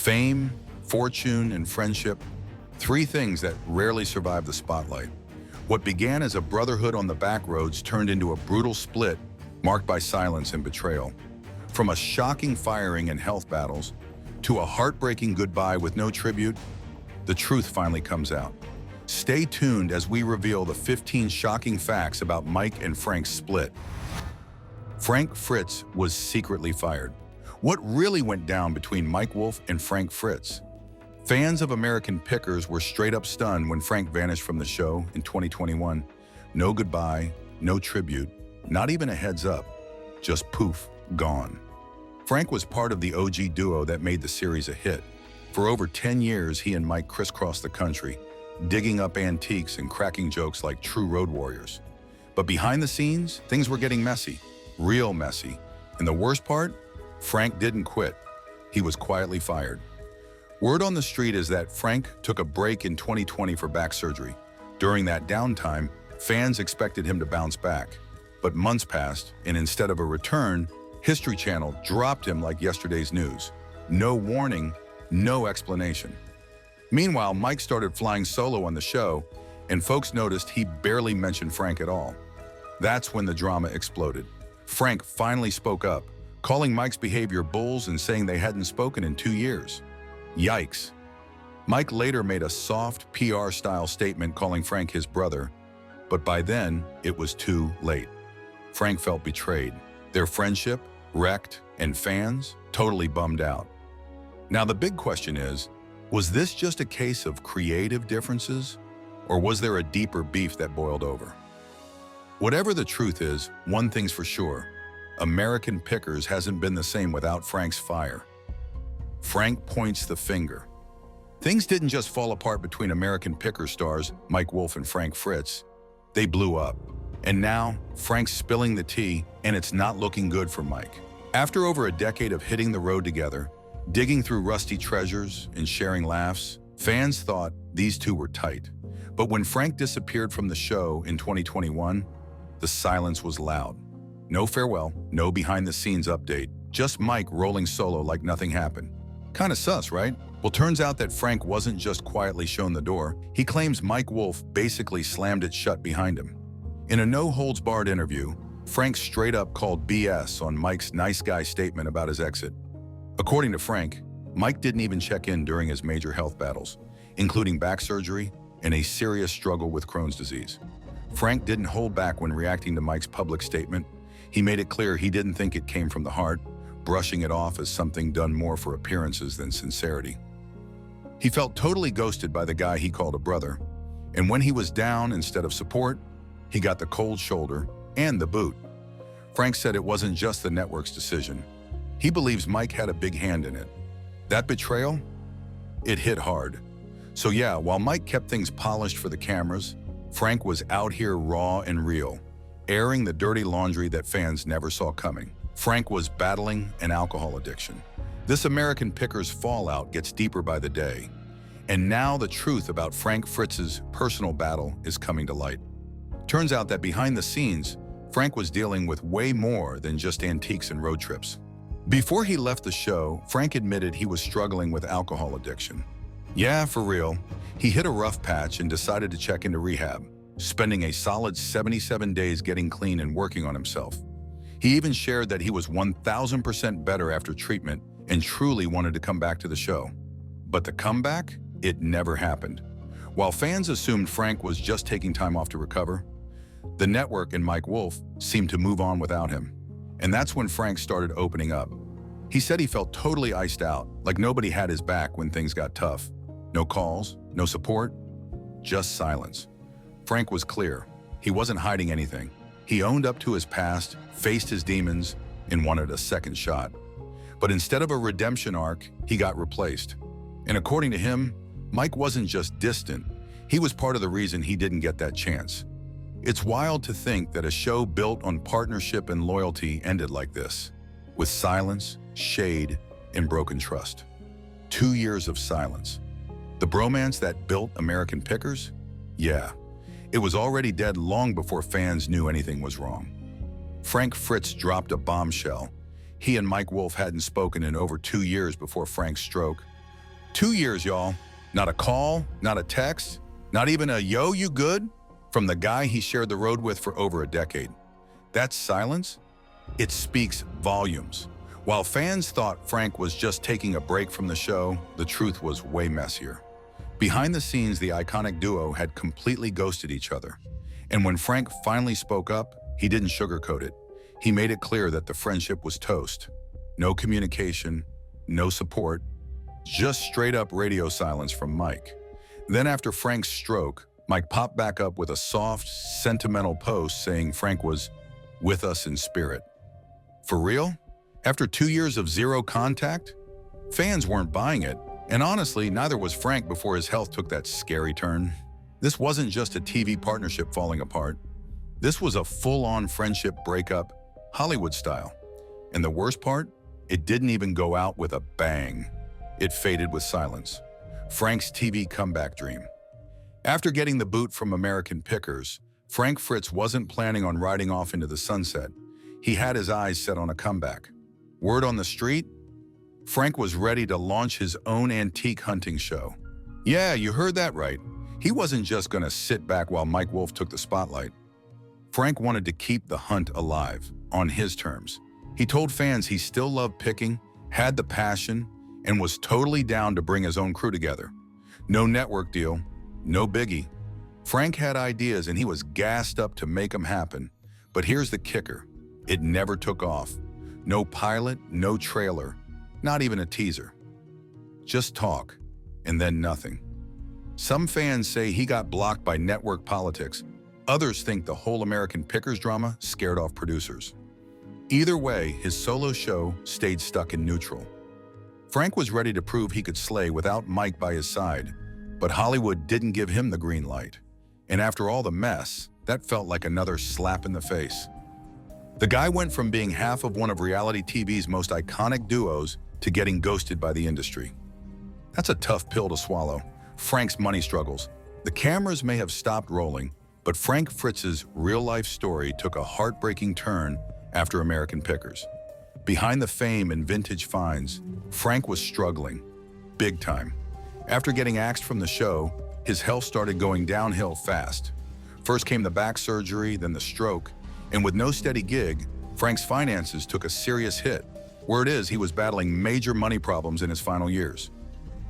Fame, fortune, and friendship, three things that rarely survive the spotlight. What began as a brotherhood on the backroads turned into a brutal split marked by silence and betrayal. From a shocking firing and health battles to a heartbreaking goodbye with no tribute, the truth finally comes out. Stay tuned as we reveal the 15 shocking facts about Mike and Frank's split. Frank Fritz was secretly fired. What really went down between Mike Wolfe and Frank Fritz? Fans of American Pickers were straight up stunned when Frank vanished from the show in 2021. No goodbye, no tribute, not even a heads up, just poof, gone. Frank was part of the OG duo that made the series a hit. For over 10 years, he and Mike crisscrossed the country, digging up antiques and cracking jokes like true road warriors. But behind the scenes, things were getting messy, real messy. And the worst part? Frank didn't quit. He was quietly fired. Word on the street is that Frank took a break in 2020 for back surgery. During that downtime, fans expected him to bounce back. But months passed, and instead of a return, History Channel dropped him like yesterday's news. No warning, no explanation. Meanwhile, Mike started flying solo on the show, and folks noticed he barely mentioned Frank at all. That's when the drama exploded. Frank finally spoke up, calling Mike's behavior bulls and saying they hadn't spoken in 2 years. Yikes. Mike later made a soft PR-style statement calling Frank his brother, but by then, it was too late. Frank felt betrayed. Their friendship, wrecked, and fans totally bummed out. Now the big question is, was this just a case of creative differences, or was there a deeper beef that boiled over? Whatever the truth is, one thing's for sure, American Pickers hasn't been the same without Frank's fire. Frank points the finger. Things didn't just fall apart between American Pickers stars Mike Wolfe and Frank Fritz. They blew up. And now, Frank's spilling the tea, and it's not looking good for Mike. After over a decade of hitting the road together, digging through rusty treasures and sharing laughs, fans thought these two were tight. But when Frank disappeared from the show in 2021, the silence was loud. No farewell, no behind-the-scenes update, just Mike rolling solo like nothing happened. Kinda sus, right? Well, turns out that Frank wasn't just quietly shown the door. He claims Mike Wolfe basically slammed it shut behind him. In a no-holds-barred interview, Frank straight up called BS on Mike's nice guy statement about his exit. According to Frank, Mike didn't even check in during his major health battles, including back surgery and a serious struggle with Crohn's disease. Frank didn't hold back when reacting to Mike's public statement. He made it clear he didn't think it came from the heart, brushing it off as something done more for appearances than sincerity. He felt totally ghosted by the guy he called a brother, and when he was down instead of support, he got the cold shoulder and the boot. Frank said it wasn't just the network's decision. He believes Mike had a big hand in it. That betrayal? It hit hard. So yeah, while Mike kept things polished for the cameras, Frank was out here raw and real, airing the dirty laundry that fans never saw coming. Frank was battling an alcohol addiction. This American Pickers fallout gets deeper by the day. And now the truth about Frank Fritz's personal battle is coming to light. Turns out that behind the scenes, Frank was dealing with way more than just antiques and road trips. Before he left the show, Frank admitted he was struggling with alcohol addiction. Yeah, for real. He hit a rough patch and decided to check into rehab, spending a solid 77 days getting clean and working on himself. He even shared that he was 1,000% better after treatment and truly wanted to come back to the show. But the comeback? It never happened. While fans assumed Frank was just taking time off to recover, the network and Mike Wolfe seemed to move on without him. And that's when Frank started opening up. He said he felt totally iced out, like nobody had his back when things got tough. No calls, no support, just silence. Frank was clear. He wasn't hiding anything. He owned up to his past, faced his demons, and wanted a second shot. But instead of a redemption arc, he got replaced. And according to him, Mike wasn't just distant. He was part of the reason he didn't get that chance. It's wild to think that a show built on partnership and loyalty ended like this, with silence, shade, and broken trust. 2 years of silence. The bromance that built American Pickers? Yeah, it was already dead long before fans knew anything was wrong. Frank Fritz dropped a bombshell. He and Mike Wolfe hadn't spoken in over 2 years before Frank's stroke. 2 years, y'all. Not a call, not a text, not even a "yo, you good?" from the guy he shared the road with for over a decade. That silence? It speaks volumes. While fans thought Frank was just taking a break from the show, the truth was way messier. Behind the scenes, the iconic duo had completely ghosted each other. And when Frank finally spoke up, he didn't sugarcoat it. He made it clear that the friendship was toast. No communication, no support, just straight-up radio silence from Mike. Then after Frank's stroke, Mike popped back up with a soft, sentimental post saying Frank was with us in spirit. For real? After 2 years of zero contact? Fans weren't buying it, and honestly, neither was Frank before his health took that scary turn. This wasn't just a TV partnership falling apart. This was a full-on friendship breakup, Hollywood style. And the worst part? It didn't even go out with a bang. It faded with silence. Frank's TV comeback dream. After getting the boot from American Pickers, Frank Fritz wasn't planning on riding off into the sunset. He had his eyes set on a comeback. Word on the street? Frank was ready to launch his own antique hunting show. Yeah, you heard that right. He wasn't just going to sit back while Mike Wolfe took the spotlight. Frank wanted to keep the hunt alive, on his terms. He told fans he still loved picking, had the passion, and was totally down to bring his own crew together. No network deal, no biggie. Frank had ideas and he was gassed up to make them happen. But here's the kicker. It never took off. No pilot, no trailer, not even a teaser. Just talk, and then nothing. Some fans say he got blocked by network politics. Others think the whole American Pickers drama scared off producers. Either way, his solo show stayed stuck in neutral. Frank was ready to prove he could slay without Mike by his side, but Hollywood didn't give him the green light. And after all the mess, that felt like another slap in the face. The guy went from being half of one of reality TV's most iconic duos to getting ghosted by the industry. That's a tough pill to swallow. Frank's money struggles. The cameras may have stopped rolling, but Frank Fritz's real-life story took a heartbreaking turn after American Pickers. Behind the fame and vintage finds, Frank was struggling, big time. After getting axed from the show, his health started going downhill fast. First came the back surgery, then the stroke, and with no steady gig, Frank's finances took a serious hit. Word is he was battling major money problems in his final years.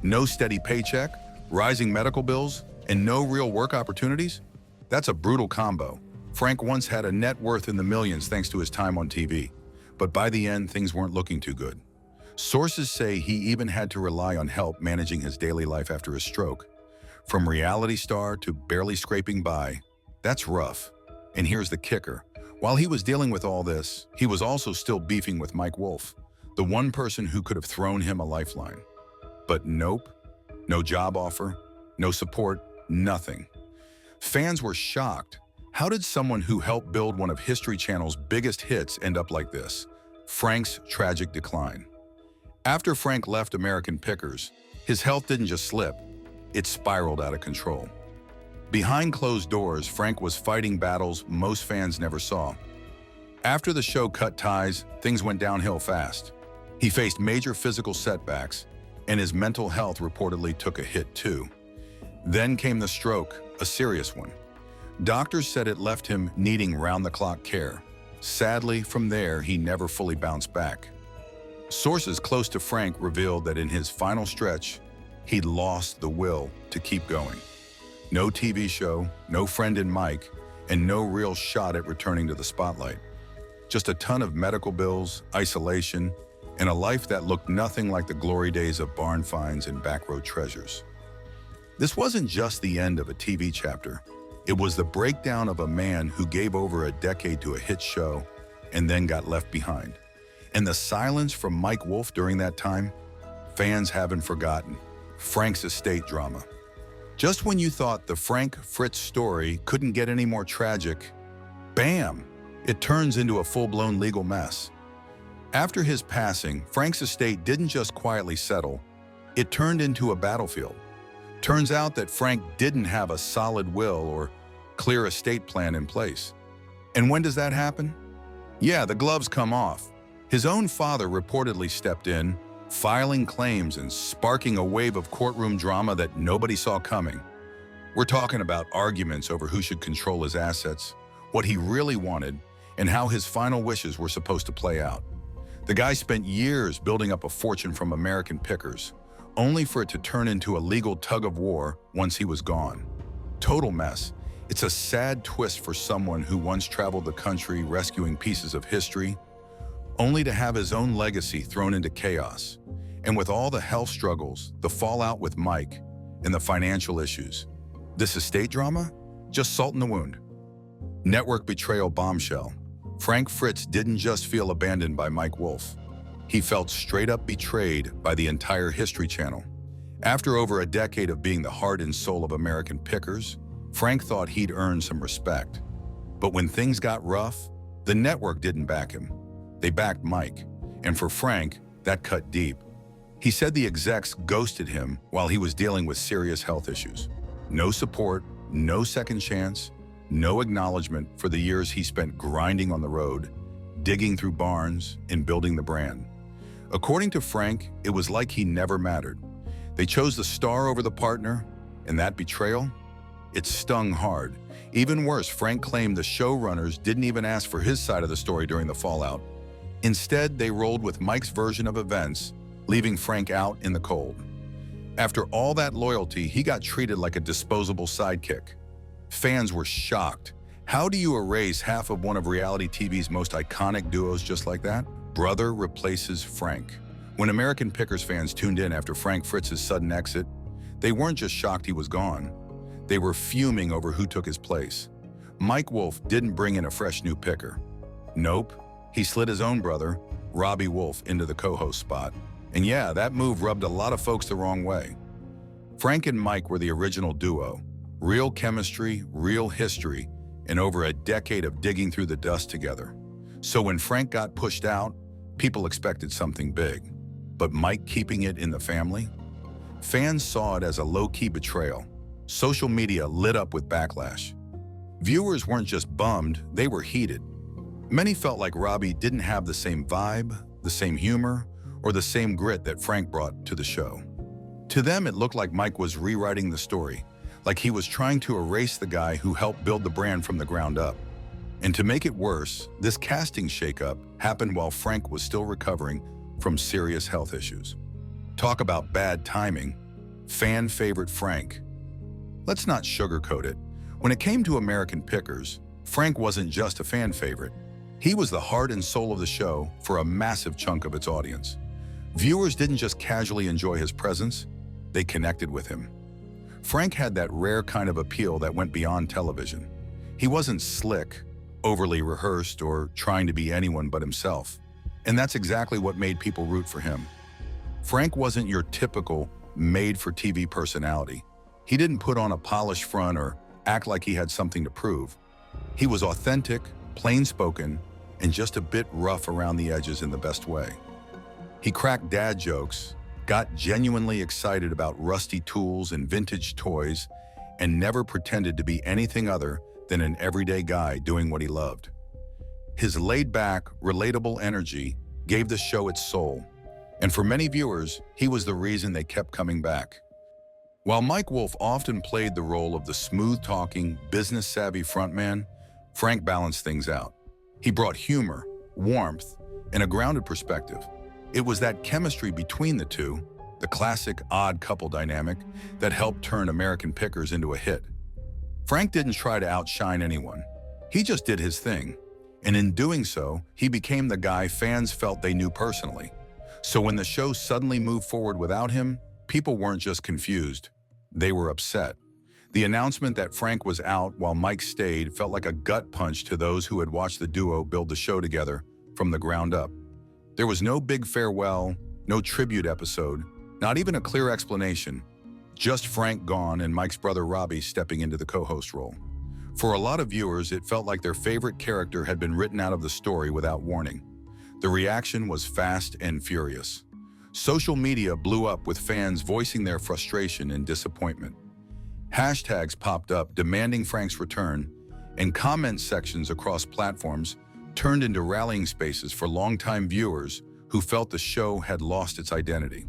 No steady paycheck, rising medical bills, and no real work opportunities? That's a brutal combo. Frank once had a net worth in the millions thanks to his time on TV, but by the end, things weren't looking too good. Sources say he even had to rely on help managing his daily life after his stroke. From reality star to barely scraping by, that's rough. And here's the kicker. While he was dealing with all this, he was also still beefing with Mike Wolfe, the one person who could have thrown him a lifeline. But nope, no job offer, no support, nothing. Fans were shocked. How did someone who helped build one of History Channel's biggest hits end up like this? Frank's tragic decline. After Frank left American Pickers, his health didn't just slip, it spiraled out of control. Behind closed doors, Frank was fighting battles most fans never saw. After the show cut ties, things went downhill fast. He faced major physical setbacks, and his mental health reportedly took a hit too. Then came the stroke, a serious one. Doctors said it left him needing round-the-clock care. Sadly, from there, he never fully bounced back. Sources close to Frank revealed that in his final stretch, he'd lost the will to keep going. No TV show, no friend in Mike, and no real shot at returning to the spotlight. Just a ton of medical bills, isolation, and a life that looked nothing like the glory days of barn finds and backroad treasures. This wasn't just the end of a TV chapter. It was the breakdown of a man who gave over a decade to a hit show and then got left behind. And the silence from Mike Wolfe during that time, fans haven't forgotten. Frank's estate drama. Just when you thought the Frank Fritz story couldn't get any more tragic, bam, it turns into a full-blown legal mess. After his passing, Frank's estate didn't just quietly settle, it turned into a battlefield. Turns out that Frank didn't have a solid will or clear estate plan in place. And when does that happen? Yeah, the gloves come off. His own father reportedly stepped in, filing claims and sparking a wave of courtroom drama that nobody saw coming. We're talking about arguments over who should control his assets, what he really wanted, and how his final wishes were supposed to play out. The guy spent years building up a fortune from American pickers, only for it to turn into a legal tug-of-war once he was gone. Total mess. It's a sad twist for someone who once traveled the country rescuing pieces of history, only to have his own legacy thrown into chaos. And with all the health struggles, the fallout with Mike, and the financial issues. This estate drama? Just salt in the wound. Network betrayal bombshell. Frank Fritz didn't just feel abandoned by Mike Wolfe. He felt straight up betrayed by the entire History Channel. After over a decade of being the heart and soul of American pickers, Frank thought he'd earned some respect. But when things got rough, the network didn't back him. They backed Mike, and for Frank, that cut deep. He said the execs ghosted him while he was dealing with serious health issues. No support, no second chance, no acknowledgement for the years he spent grinding on the road, digging through barns, and building the brand. According to Frank, it was like he never mattered. They chose the star over the partner, and that betrayal? It stung hard. Even worse, Frank claimed the showrunners didn't even ask for his side of the story during the fallout. Instead, they rolled with Mike's version of events, leaving Frank out in the cold. After all that loyalty, he got treated like a disposable sidekick. Fans were shocked. How do you erase half of one of reality TV's most iconic duos just like that? Brother replaces Frank. When American Pickers fans tuned in after Frank Fritz's sudden exit, they weren't just shocked he was gone. They were fuming over who took his place. Mike Wolfe didn't bring in a fresh new picker. Nope, he slid his own brother, Robbie Wolfe, into the co-host spot. And yeah, that move rubbed a lot of folks the wrong way. Frank and Mike were the original duo. Real chemistry, real history, and over a decade of digging through the dust together. So when Frank got pushed out, people expected something big. But Mike keeping it in the family? Fans saw it as a low-key betrayal. Social media lit up with backlash. Viewers weren't just bummed, they were heated. Many felt like Robbie didn't have the same vibe, the same humor, or the same grit that Frank brought to the show. To them, it looked like Mike was rewriting the story, like he was trying to erase the guy who helped build the brand from the ground up. And to make it worse, this casting shakeup happened while Frank was still recovering from serious health issues. Talk about bad timing. Fan favorite Frank. Let's not sugarcoat it. When it came to American Pickers, Frank wasn't just a fan favorite. He was the heart and soul of the show for a massive chunk of its audience. Viewers didn't just casually enjoy his presence, they connected with him. Frank had that rare kind of appeal that went beyond television. He wasn't slick, overly rehearsed, or trying to be anyone but himself. And that's exactly what made people root for him. Frank wasn't your typical made-for-TV personality. He didn't put on a polished front or act like he had something to prove. He was authentic, plain-spoken, and just a bit rough around the edges in the best way. He cracked dad jokes, got genuinely excited about rusty tools and vintage toys, and never pretended to be anything other than an everyday guy doing what he loved. His laid-back, relatable energy gave the show its soul, and for many viewers, he was the reason they kept coming back. While Mike Wolfe often played the role of the smooth-talking, business-savvy frontman, Frank balanced things out. He brought humor, warmth, and a grounded perspective. It was that chemistry between the two, the classic odd couple dynamic, that helped turn American Pickers into a hit. Frank didn't try to outshine anyone. He just did his thing. And in doing so, he became the guy fans felt they knew personally. So when the show suddenly moved forward without him, people weren't just confused, they were upset. The announcement that Frank was out while Mike stayed felt like a gut punch to those who had watched the duo build the show together from the ground up. There was no big farewell, no tribute episode, not even a clear explanation. Just Frank gone and Mike's brother Robbie stepping into the co-host role. For a lot of viewers, it felt like their favorite character had been written out of the story without warning. The reaction was fast and furious. Social media blew up with fans voicing their frustration and disappointment. Hashtags popped up demanding Frank's return, and comment sections across platforms turned into rallying spaces for longtime viewers who who felt the show had lost its identity.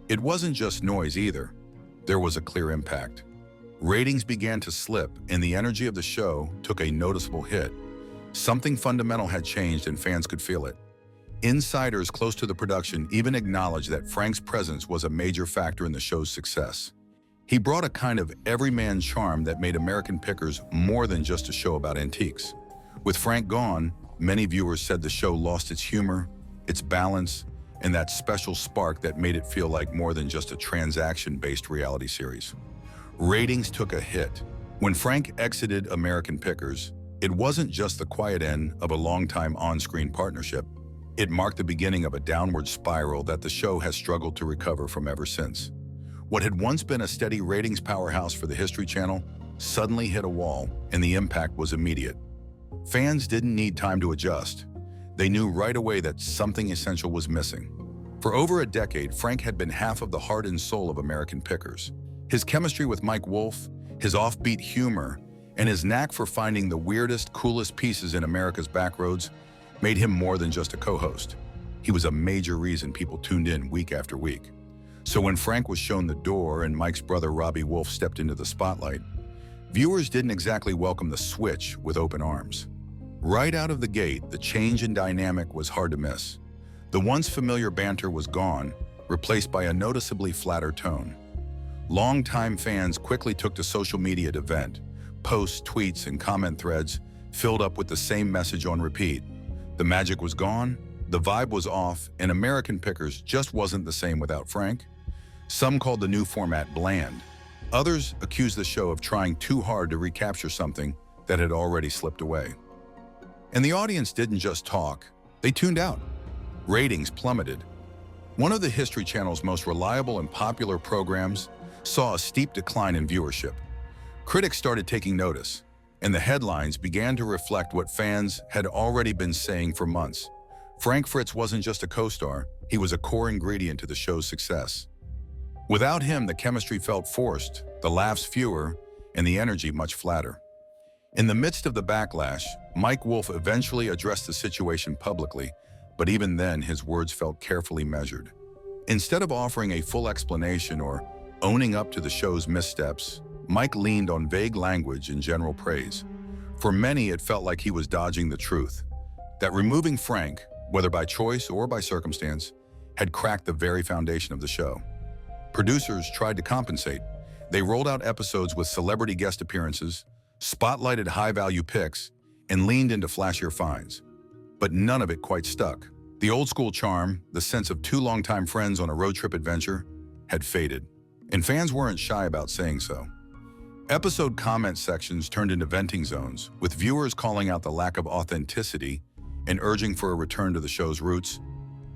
It wasn't just noise either. There was a clear impact. Ratings began to slip, and the energy of the show took a noticeable hit. Something fundamental had changed, and fans could feel it. Insiders close to the production even acknowledged that Frank's presence was a major factor in the show's success. He brought a kind of everyman charm that made American Pickers more than just a show about antiques. With Frank gone, many viewers said the show lost its humor, its balance, and that special spark that made it feel like more than just a transaction-based reality series. Ratings took a hit. When Frank exited American Pickers, it wasn't just the quiet end of a long-time on-screen partnership. It marked the beginning of a downward spiral that the show has struggled to recover from ever since. What had once been a steady ratings powerhouse for the History Channel suddenly hit a wall, and the impact was immediate. Fans didn't need time to adjust. They knew right away that something essential was missing. For over a decade, Frank had been half of the heart and soul of American Pickers. His chemistry with Mike Wolfe, his offbeat humor, and his knack for finding the weirdest, coolest pieces in America's backroads made him more than just a co-host. He was a major reason people tuned in week after week. So when Frank was shown the door and Mike's brother Robbie Wolfe stepped into the spotlight, viewers didn't exactly welcome the switch with open arms. Right out of the gate, the change in dynamic was hard to miss. The once familiar banter was gone, replaced by a noticeably flatter tone. Longtime fans quickly took to social media to vent. Posts, tweets, and comment threads filled up with the same message on repeat. The magic was gone, the vibe was off, and American Pickers just wasn't the same without Frank. Some called the new format bland. Others accused the show of trying too hard to recapture something that had already slipped away. And the audience didn't just talk, they tuned out. Ratings plummeted. One of the History Channel's most reliable and popular programs saw a steep decline in viewership. Critics started taking notice, and the headlines began to reflect what fans had already been saying for months. Fritz wasn't just a co-star, he was a core ingredient to the show's success. Without him, the chemistry felt forced, the laughs fewer, and the energy much flatter. In the midst of the backlash, Mike Wolfe eventually addressed the situation publicly, but even then his words felt carefully measured. Instead of offering a full explanation or owning up to the show's missteps, Mike leaned on vague language and general praise. For many, it felt like he was dodging the truth, that removing Frank, whether by choice or by circumstance, had cracked the very foundation of the show. Producers tried to compensate. They rolled out episodes with celebrity guest appearances, spotlighted high-value picks, and leaned into flashier finds. But none of it quite stuck. The old-school charm, the sense of two longtime friends on a road trip adventure, had faded, and fans weren't shy about saying so. Episode comment sections turned into venting zones, with viewers calling out the lack of authenticity and urging for a return to the show's roots,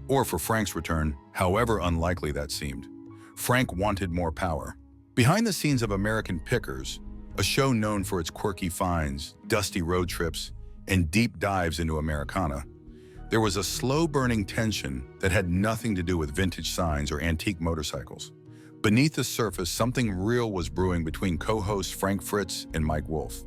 or for Frank's return, however unlikely that seemed. Frank wanted more power. Behind the scenes of American Pickers, a show known for its quirky finds, dusty road trips, and deep dives into Americana, there was a slow-burning tension that had nothing to do with vintage signs or antique motorcycles. Beneath the surface, something real was brewing between co-hosts Fritz and Mike Wolfe.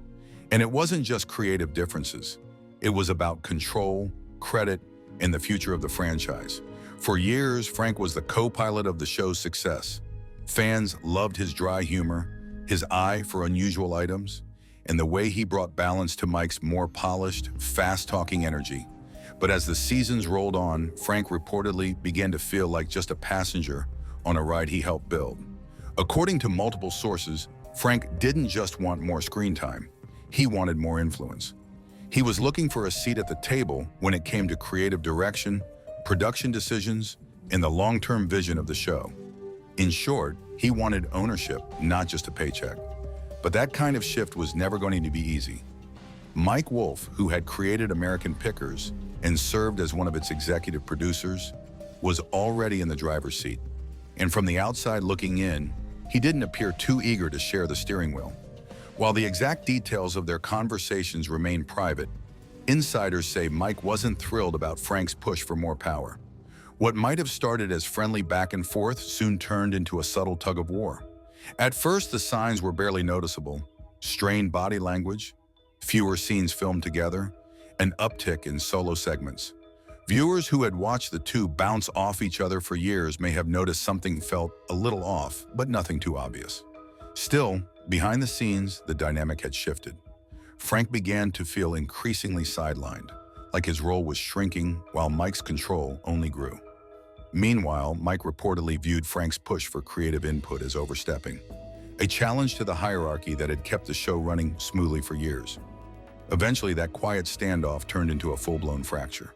And it wasn't just creative differences. It was about control, credit, and the future of the franchise. For years, Frank was the co-pilot of the show's success. Fans loved his dry humor, his eye for unusual items, and the way he brought balance to Mike's more polished, fast-talking energy. But as the seasons rolled on, Frank reportedly began to feel like just a passenger on a ride he helped build. According to multiple sources, Frank didn't just want more screen time, he wanted more influence. He was looking for a seat at the table when it came to creative direction, production decisions, and the long-term vision of the show. In short, he wanted ownership, not just a paycheck. But that kind of shift was never going to be easy. Mike Wolfe, who had created American Pickers and served as one of its executive producers, was already in the driver's seat. And from the outside looking in, he didn't appear too eager to share the steering wheel. While the exact details of their conversations remain private, insiders say Mike wasn't thrilled about Frank's push for more power. What might have started as friendly back and forth soon turned into a subtle tug-of-war. At first, the signs were barely noticeable: strained body language, fewer scenes filmed together, an uptick in solo segments. Viewers who had watched the two bounce off each other for years may have noticed something felt a little off, but nothing too obvious. Still, behind the scenes, the dynamic had shifted. Frank began to feel increasingly sidelined, like his role was shrinking while Mike's control only grew. Meanwhile, Mike reportedly viewed Frank's push for creative input as overstepping, a challenge to the hierarchy that had kept the show running smoothly for years. Eventually, that quiet standoff turned into a full-blown fracture.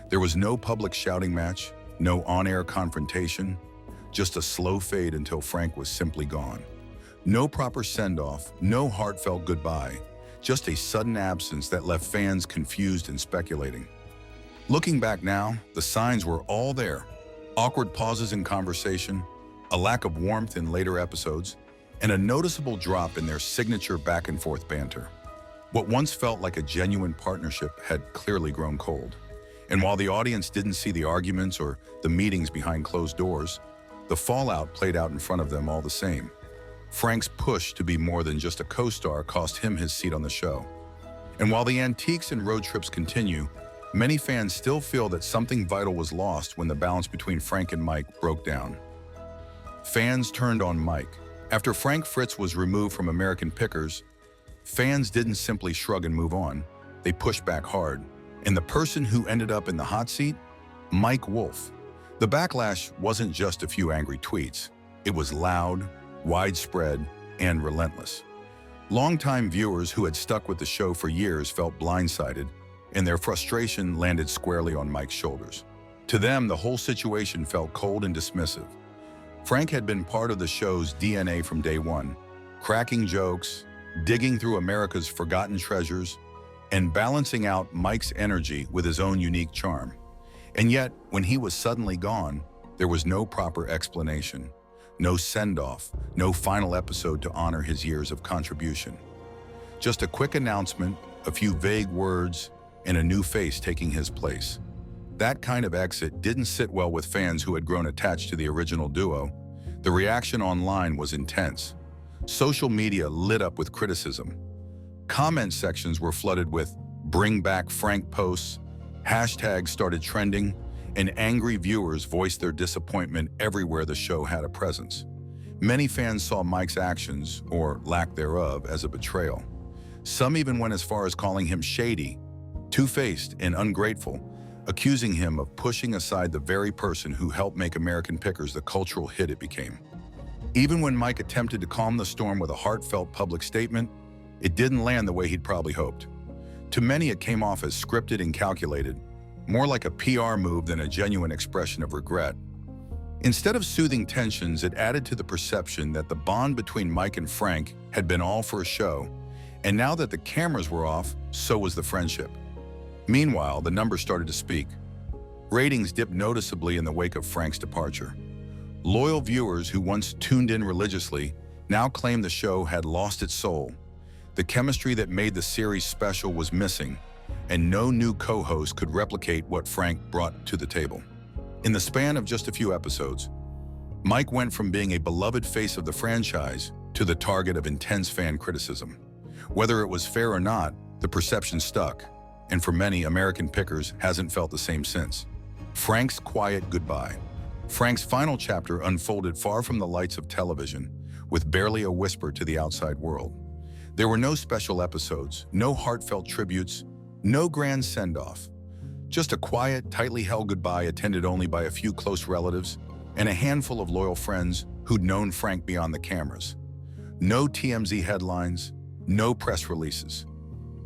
There was no public shouting match, no on-air confrontation, just a slow fade until Frank was simply gone. No proper send-off, no heartfelt goodbye, just a sudden absence that left fans confused and speculating. Looking back now, the signs were all there. Awkward pauses in conversation, a lack of warmth in later episodes, and a noticeable drop in their signature back-and-forth banter. What once felt like a genuine partnership had clearly grown cold. And while the audience didn't see the arguments or the meetings behind closed doors, the fallout played out in front of them all the same. Frank's push to be more than just a co-star cost him his seat on the show. And while the antiques and road trips continue, many fans still feel that something vital was lost when the balance between Frank and Mike broke down. Fans turned on Mike. After Frank Fritz was removed from American Pickers, fans didn't simply shrug and move on. They pushed back hard. And the person who ended up in the hot seat? Mike Wolfe. The backlash wasn't just a few angry tweets. It was loud, widespread, and relentless. Longtime viewers who had stuck with the show for years felt blindsided, and their frustration landed squarely on Mike's shoulders. To them, the whole situation felt cold and dismissive. Frank had been part of the show's DNA from day one, cracking jokes, digging through America's forgotten treasures, and balancing out Mike's energy with his own unique charm. And yet, when he was suddenly gone, there was no proper explanation, no send-off, no final episode to honor his years of contribution. Just a quick announcement, a few vague words, and a new face taking his place. That kind of exit didn't sit well with fans who had grown attached to the original duo. The reaction online was intense. Social media lit up with criticism. Comment sections were flooded with "Bring Back Frank" posts, hashtags started trending, and angry viewers voiced their disappointment everywhere the show had a presence. Many fans saw Mike's actions, or lack thereof, as a betrayal. Some even went as far as calling him shady, two-faced, and ungrateful, accusing him of pushing aside the very person who helped make American Pickers the cultural hit it became. Even when Mike attempted to calm the storm with a heartfelt public statement, it didn't land the way he'd probably hoped. To many, it came off as scripted and calculated, more like a PR move than a genuine expression of regret. Instead of soothing tensions, it added to the perception that the bond between Mike and Frank had been all for a show, and now that the cameras were off, so was the friendship. Meanwhile, the numbers started to speak. Ratings dipped noticeably in the wake of Frank's departure. Loyal viewers who once tuned in religiously now claimed the show had lost its soul. The chemistry that made the series special was missing, and no new co-host could replicate what Frank brought to the table. In the span of just a few episodes, Mike went from being a beloved face of the franchise to the target of intense fan criticism. Whether it was fair or not, the perception stuck, and for many, American Pickers hasn't felt the same since. Frank's quiet goodbye. Frank's final chapter unfolded far from the lights of television, with barely a whisper to the outside world. There were no special episodes, no heartfelt tributes, no grand send-off. Just a quiet, tightly held goodbye attended only by a few close relatives and a handful of loyal friends who'd known Frank beyond the cameras. No TMZ headlines, no press releases.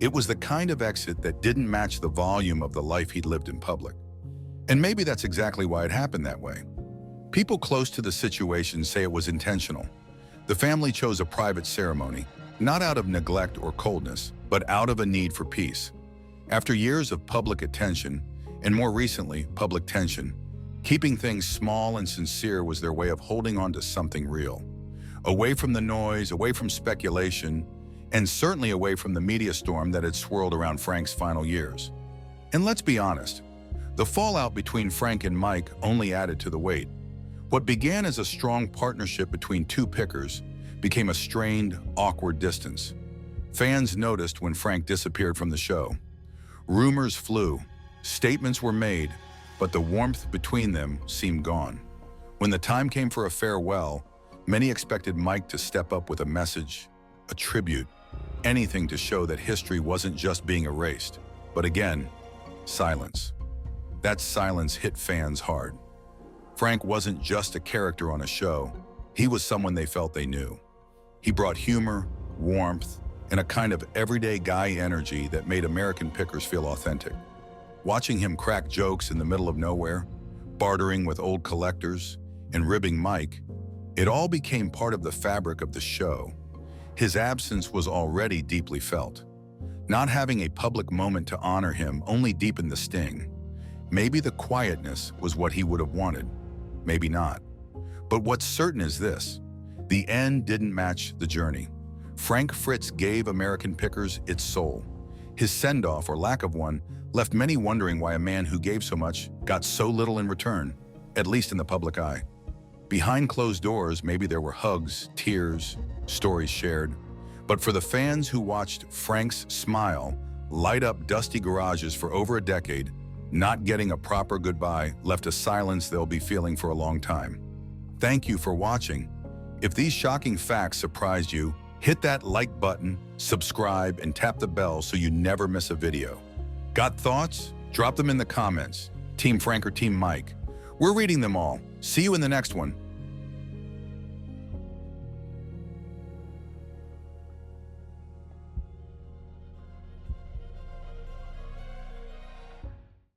It was the kind of exit that didn't match the volume of the life he'd lived in public. And maybe that's exactly why it happened that way. People close to the situation say it was intentional. The family chose a private ceremony, not out of neglect or coldness, but out of a need for peace. After years of public attention, and more recently, public tension, keeping things small and sincere was their way of holding on to something real. Away from the noise, away from speculation, and certainly away from the media storm that had swirled around Frank's final years. And let's be honest, the fallout between Frank and Mike only added to the weight. What began as a strong partnership between two pickers became a strained, awkward distance. Fans noticed when Frank disappeared from the show. Rumors flew, statements were made, but the warmth between them seemed gone. When the time came for a farewell, many expected Mike to step up with a message, a tribute, anything to show that history wasn't just being erased. But again, silence. That silence hit fans hard. Frank wasn't just a character on a show. He was someone they felt they knew. He brought humor, warmth, and a kind of everyday guy energy that made American pickers feel authentic. Watching him crack jokes in the middle of nowhere, bartering with old collectors, and ribbing Mike, it all became part of the fabric of the show. His absence was already deeply felt. Not having a public moment to honor him only deepened the sting. Maybe the quietness was what he would have wanted. Maybe not. But what's certain is this: the end didn't match the journey. Frank Fritz gave American pickers its soul. His send-off, or lack of one, left many wondering why a man who gave so much got so little in return, at least in the public eye. Behind closed doors, maybe there were hugs, tears, stories shared. But for the fans who watched Frank's smile light up dusty garages for over a decade, not getting a proper goodbye left a silence they'll be feeling for a long time. Thank you for watching. If these shocking facts surprised you, hit that like button, subscribe, and tap the bell so you never miss a video. Got thoughts? Drop them in the comments. Team Frank or Team Mike? We're reading them all. See you in the next one.